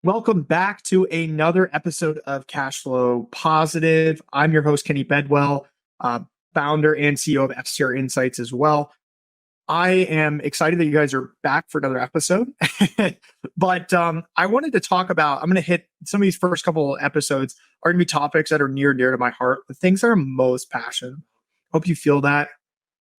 Welcome back to another episode of Cash Flow Positive. I'm your host, Kenny Bedwell, uh, founder and CEO of FCR Insights as well. I am excited that you guys are back for another episode. but I wanted to talk about, I'm going to hit some of these first couple of episodes are going to be topics that are near and dear to my heart, the things that I'm most passionate about. Hope you feel that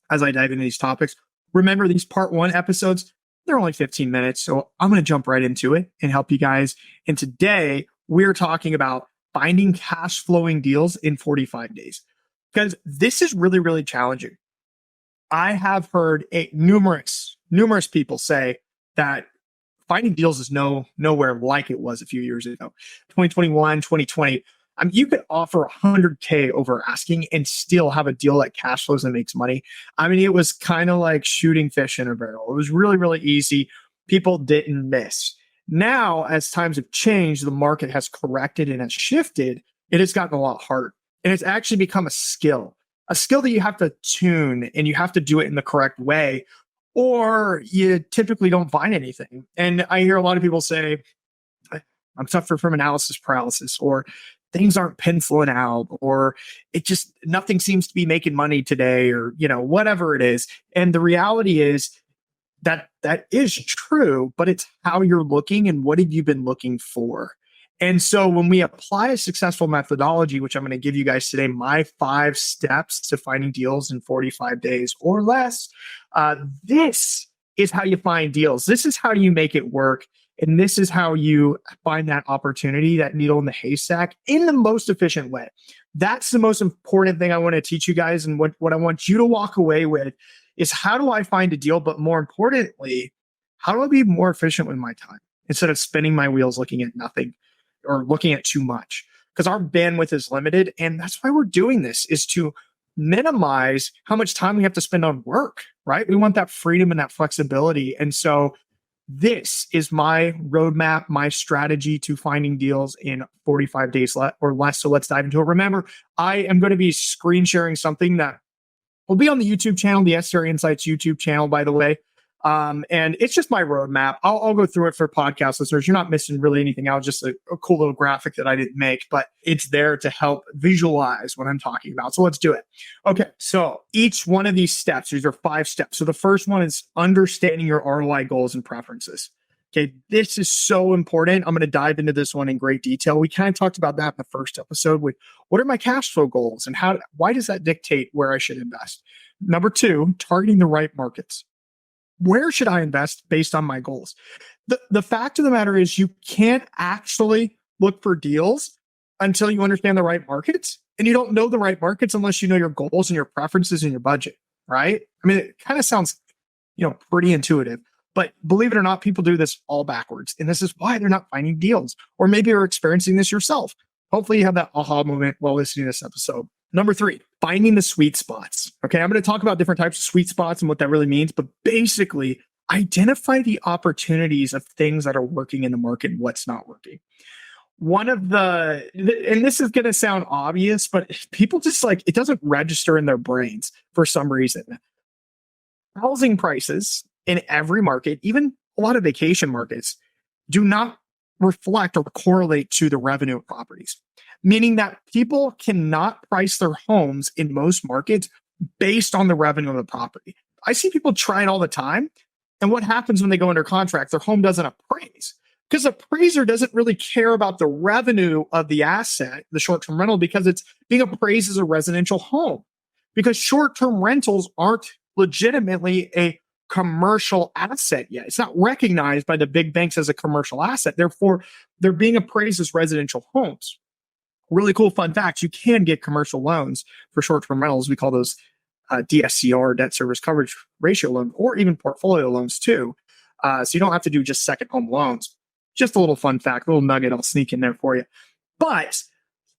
as I dive into these topics. Remember, these part one episodes, they're only 15 minutes. So I'm going to jump right into it and help you guys. And today we're talking about finding cash flowing deals in 45 days because this is really, really challenging. I have heard numerous people say that finding deals is nowhere like it was a few years ago. 2021, 2020. I mean, you could offer 100K over asking and still have a deal that cash flows and makes money. I mean, it was kind of like shooting fish in a barrel. It was really, really easy. People didn't miss. Now, as times have changed, the market has corrected and has shifted. It has gotten a lot harder. And it's actually become a skill that you have to tune and you have to do it in the correct way, or you typically don't find anything. And I hear a lot of people say, I'm suffering from analysis paralysis, or things aren't penciling out, or it just nothing seems to be making money today, or whatever it is. And the reality is that that is true, but it's how you're looking and what have you been looking for. And so when we apply a successful methodology, which I'm going to give you guys today, my 5 steps to finding deals in 45 days or less, this is how you find deals. This is how you make it work. And this is how you find that opportunity, that needle in the haystack, in the most efficient way. That's the most important thing I want to teach you guys. And what I want you to walk away with is, how do I find a deal? But more importantly, how do I be more efficient with my time instead of spinning my wheels looking at nothing or looking at too much? Because our bandwidth is limited. And that's why we're doing this, is to minimize how much time we have to spend on work, right? We want that freedom and that flexibility. And so this is my roadmap, my strategy to finding deals in 45 days or less. So let's dive into it. Remember, I am going to be screen sharing something that will be on the YouTube channel, the SR Insights YouTube channel, by the way. And it's just my roadmap. I'll go through it for podcast listeners. You're not missing really anything out, just a cool little graphic that I didn't make, but it's there to help visualize what I'm talking about. So let's do it. Okay. So each one of these steps, these are 5 steps. So the first one is understanding your ROI goals and preferences. Okay. This is so important. I'm going to dive into this one in great detail. We kind of talked about that in the first episode with what are my cash flow goals and why does that dictate where I should invest? Number 2, targeting the right markets. Where should I invest based on my goals? The fact of the matter is, you can't actually look for deals until you understand the right markets. And you don't know the right markets unless you know your goals and your preferences and your budget, right? I mean, it kind of sounds, pretty intuitive, but believe it or not, people do this all backwards. And this is why they're not finding deals. Or maybe you're experiencing this yourself. Hopefully you have that aha moment while listening to this episode. Number 3, finding the sweet spots. Okay, I'm going to talk about different types of sweet spots and what that really means, but basically identify the opportunities of things that are working in the market and what's not working. One of and this is going to sound obvious, but people just it doesn't register in their brains for some reason. Housing prices in every market, even a lot of vacation markets, do not reflect or correlate to the revenue of properties, meaning that people cannot price their homes in most markets based on the revenue of the property. I see people try it all the time. And what happens when they go under contract? Their home doesn't appraise because the appraiser doesn't really care about the revenue of the asset, the short-term rental, because it's being appraised as a residential home. Because short-term rentals aren't legitimately a commercial asset yet. It's not recognized by the big banks as a commercial asset. Therefore, they're being appraised as residential homes. Really cool fun fact, you can get commercial loans for short-term rentals. We call those DSCR, debt service coverage ratio loan, or even portfolio loans too. So you don't have to do just second home loans. Just a little fun fact, a little nugget I'll sneak in there for you. But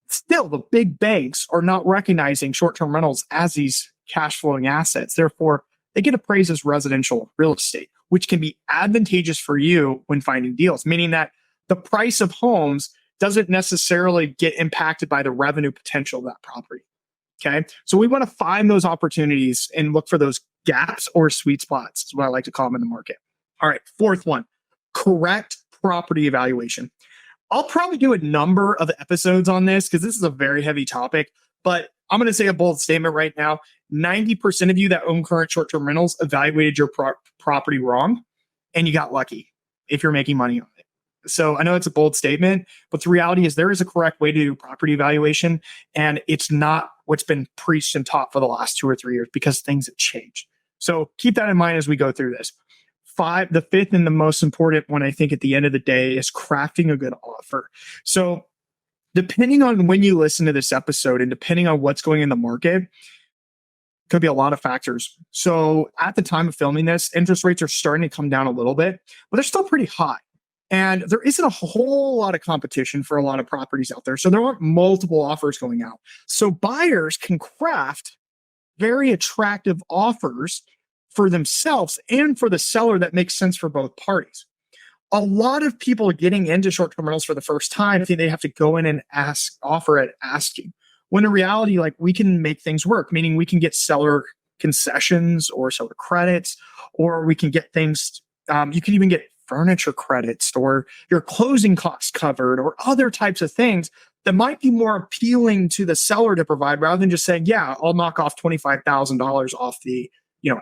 still, the big banks are not recognizing short-term rentals as these cash flowing assets. Therefore, they get appraised as residential real estate, which can be advantageous for you when finding deals, meaning that the price of homes doesn't necessarily get impacted by the revenue potential of that property. Okay. So we want to find those opportunities and look for those gaps or sweet spots, is what I like to call them in the market. All right. 4th one, correct property evaluation. I'll probably do a number of episodes on this because this is a very heavy topic, but I'm going to say a bold statement right now. 90% of you that own current short-term rentals evaluated your property wrong, and you got lucky if you're making money on it. So I know it's a bold statement, but the reality is there is a correct way to do property evaluation, and it's not what's been preached and taught for the last 2 or 3 years because things have changed. So keep that in mind as we go through this. The fifth and the most important one, I think, at the end of the day is crafting a good offer. So depending on when you listen to this episode and depending on what's going in the market, could be a lot of factors. So at the time of filming this, interest rates are starting to come down a little bit, but they're still pretty high. And there isn't a whole lot of competition for a lot of properties out there. So there aren't multiple offers going out. So buyers can craft very attractive offers for themselves and for the seller that makes sense for both parties. A lot of people getting into short-term rentals for the first time think they have to go in and offer at asking. When in reality, like, we can make things work, meaning we can get seller concessions or seller credits, or we can get things, you can even get furniture credits or your closing costs covered or other types of things that might be more appealing to the seller to provide rather than just saying, yeah, I'll knock off $25,000 off the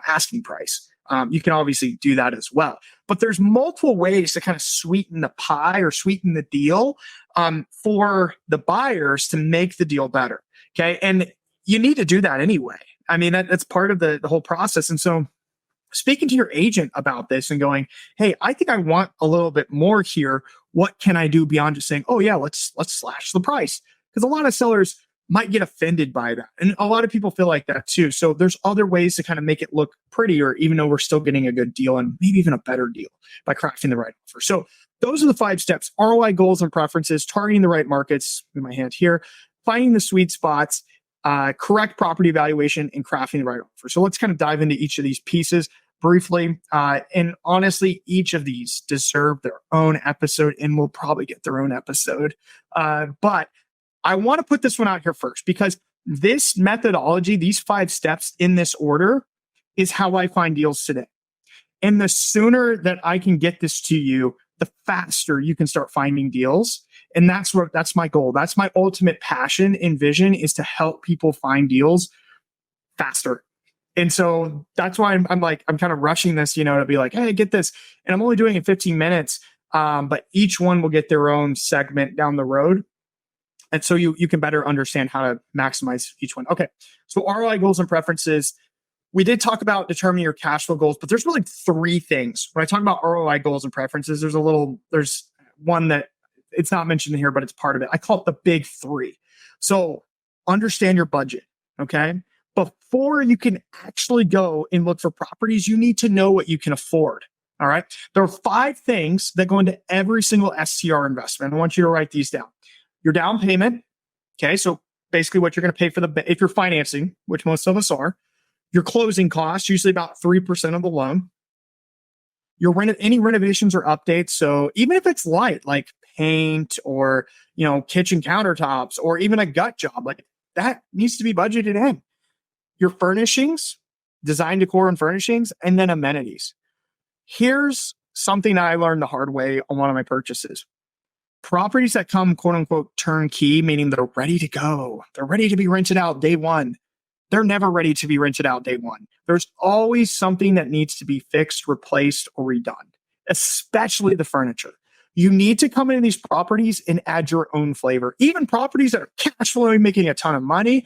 asking price. You can obviously do that as well. But there's multiple ways to kind of sweeten the pie or sweeten the deal for the buyers to make the deal better. Okay. And you need to do that anyway. I mean, that's part of the whole process. And so speaking to your agent about this and going, hey, I think I want a little bit more here. What can I do beyond just saying, oh yeah, let's slash the price? Because a lot of sellers might get offended by that. And a lot of people feel like that too. So there's other ways to kind of make it look prettier, even though we're still getting a good deal and maybe even a better deal by crafting the right offer. So those are the 5 steps: ROI goals and preferences, targeting the right markets, in my hand here, finding the sweet spots, correct property evaluation, and crafting the right offer. So let's kind of dive into each of these pieces briefly. And honestly, each of these deserve their own episode and will probably get their own episode. But I want to put this one out here first because this methodology, these 5 steps in this order, is how I find deals today. And the sooner that I can get this to you, the faster you can start finding deals. And that's my goal. That's my ultimate passion and vision, is to help people find deals faster. And so that's why I'm kind of rushing this, to be like, hey, get this. And I'm only doing it in 15 minutes, but each one will get their own segment down the road. And so you can better understand how to maximize each one. Okay, so ROI goals and preferences. We did talk about determining your cash flow goals, but there's really 3 things. When I talk about ROI goals and preferences, there's one that it's not mentioned here, but it's part of it. I call it the big 3. So understand your budget, okay? Before you can actually go and look for properties, you need to know what you can afford, all right? There are 5 things that go into every single STR investment. I want you to write these down. Your down payment, okay? So basically what you're going to pay for if you're financing, which most of us are. Your closing costs, usually about 3% of the loan. Your any renovations or updates. So even if it's light, like paint or, kitchen countertops or even a gut job, like that needs to be budgeted in. Your furnishings, design, decor, and furnishings, and then amenities. Here's something that I learned the hard way on one of my purchases. Properties that come, quote unquote, turnkey, meaning they're ready to go. They're ready to be rented out day one. They're never ready to be rented out day one. There's always something that needs to be fixed, replaced, or redone, especially the furniture. You need to come into these properties and add your own flavor. Even properties that are cash flowing, making a ton of money,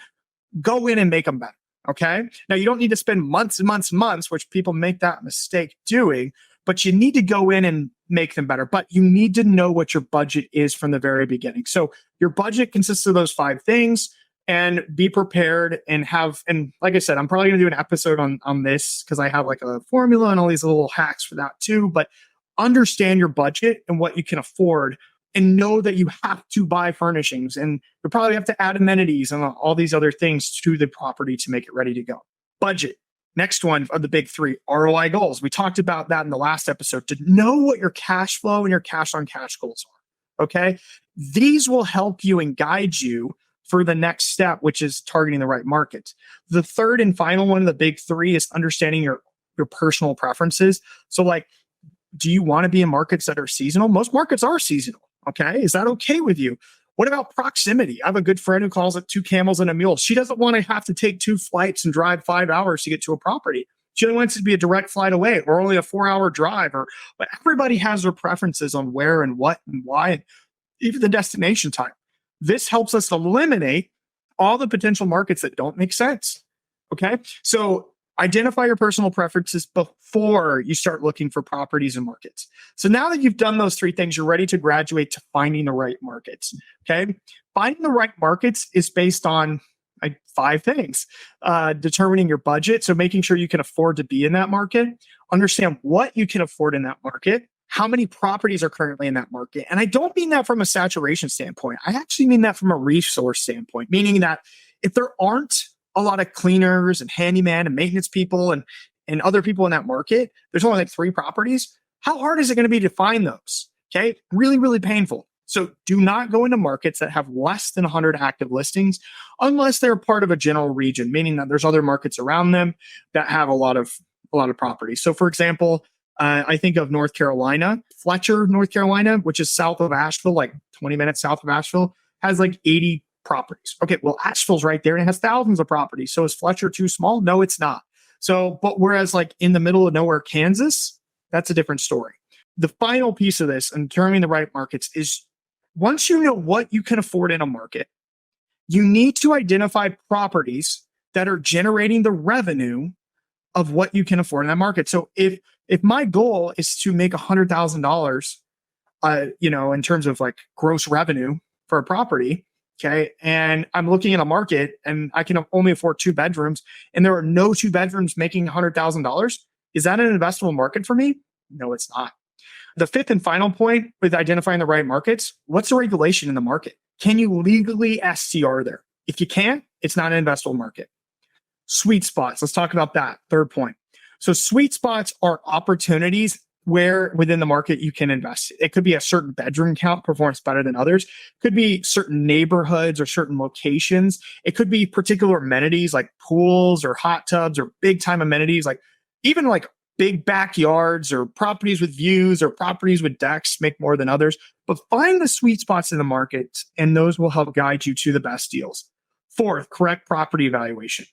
go in and make them better. Okay. Now, you don't need to spend months and months, which people make that mistake doing, but you need to go in and make them better. But you need to know what your budget is from the very beginning. So your budget consists of those 5 things, and be prepared and like I said, I'm probably going to do an episode on this because I have like a formula and all these little hacks for that too. But understand your budget and what you can afford, and know that you have to buy furnishings, and you probably have to add amenities and all these other things to the property to make it ready to go. Budget. Next one of the big 3, ROI goals. We talked about that in the last episode, to know what your cash flow and your cash on cash goals are. Okay. These will help you and guide you for the next step, which is targeting the right markets. The third and final one of the big 3 is understanding your personal preferences. So like, do you want to be in markets that are seasonal? Most markets are seasonal. Okay. Is that okay with you? What about proximity? I have a good friend who calls it two camels and a mule. She doesn't want to have to take two flights and drive 5 hours to get to a property. She only wants it to be a direct flight away or only a 4 hour drive. But everybody has their preferences on where and what and why, and even the destination time. This helps us eliminate all the potential markets that don't make sense. Okay. So identify your personal preferences before you start looking for properties and markets. So now that you've done those three things, you're ready to graduate to finding the right markets. Okay. Finding the right markets is based on like five things. Determining your budget. So making sure you can afford to be in that market, understand what you can afford in that market, how many properties are currently in that market. And I don't mean that from a saturation standpoint. I actually mean that from a resource standpoint, meaning that if there aren't a lot of cleaners and handyman and maintenance people and other people in that market, there's only like 3 properties. How hard is it going to be to find those? Okay. Really, really painful. So do not go into markets that have less than 100 active listings unless they're part of a general region, meaning that there's other markets around them that have a lot of properties. So for example, I think of North Carolina, Fletcher, North Carolina, which is south of Asheville, like 20 minutes south of Asheville, has like 80 properties. Okay, well, Asheville's right there and it has thousands of properties. So is Fletcher too small? No, it's not. So, but whereas like in the middle of nowhere, Kansas, that's a different story. The final piece of this and determining the right markets is once you know what you can afford in a market, you need to identify properties that are generating the revenue of what you can afford in that market. So if my goal is to make $100,000, in terms of like gross revenue for a property, okay, and I'm looking at a market and I can only afford 2 bedrooms, and there are no 2 bedrooms making $100,000, is that an investable market for me? No, it's not. The fifth and final point with identifying the right markets, what's the regulation in the market? Can you legally STR there? If you can't, it's not an investable market. Sweet spots. Let's talk about that. Third point. So sweet spots are opportunities where within the market you can invest. It could be a certain bedroom count performs better than others. It could be certain neighborhoods or certain locations. It could be particular amenities like pools or hot tubs or big time amenities, like even like big backyards or properties with views or properties with decks make more than others. But find the sweet spots in the market and those will help guide you to the best deals. Fourth, correct property evaluation.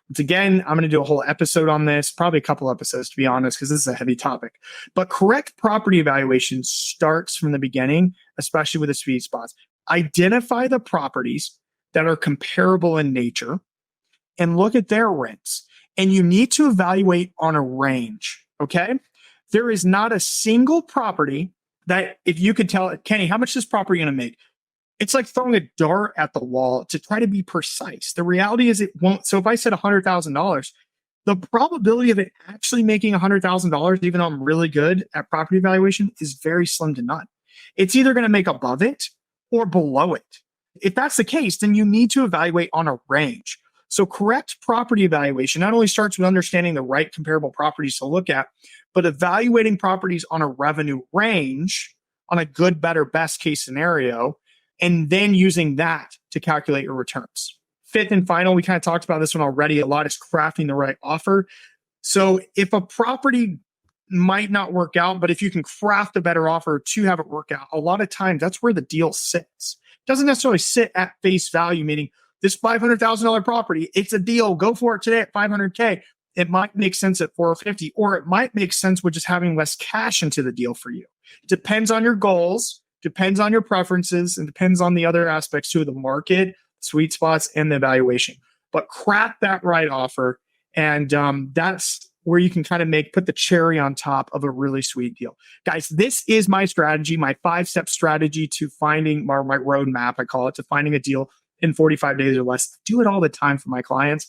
Once again, I'm going to do a whole episode on this, probably a couple episodes to be honest, because this is a heavy topic. But correct property evaluation starts from the beginning, especially with the sweet spots. Identify the properties that are comparable in nature and look at their rents. And you need to evaluate on a range, okay? There is not a single property that if you could tell, Kenny, how much is this property going to make? It's like throwing a dart at the wall to try to be precise. The reality is it won't. So if I said $100,000, the probability of it actually making $100,000, even though I'm really good at property evaluation, is very slim to none. It's either going to make above it or below it. If that's the case, then you need to evaluate on a range. So correct property evaluation not only starts with understanding the right comparable properties to look at, but evaluating properties on a revenue range, on a good, better, best case scenario, and then using that to calculate your returns. Fifth and final, we kind of talked about this one already a lot, is crafting the right offer. So if a property might not work out, but if you can craft a better offer to have it work out, a lot of times that's where the deal sits. It doesn't necessarily sit at face value, meaning this $500,000 property, it's a deal. Go for it today at $500K. It might make sense at $450, or it might make sense with just having less cash into the deal for you. It depends on your goals, depends on your preferences, and depends on the other aspects too, the market, sweet spots, and the evaluation. But craft that right offer, and that's where you can kind of put the cherry on top of a really sweet deal. Guys, this is my strategy, my 5-step strategy to finding my roadmap, I call it, to finding a deal in 45 days or less. I do it all the time for my clients,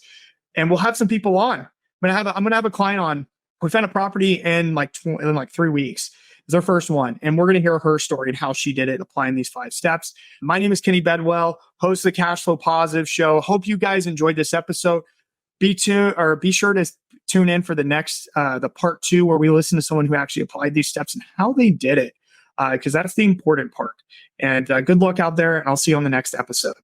and we'll have some people on. I'm gonna have a client on. We found a property in like 3 weeks. It's our first one, and we're going to hear her story and how she did it applying these 5 steps. My name is Kenny Bedwell, host of the Cash Flow Positive Show. Hope you guys enjoyed this episode. Be sure to tune in for the next the part 2, where we listen to someone who actually applied these steps and how they did it, because that's the important part. And good luck out there, and I'll see you on the next episode.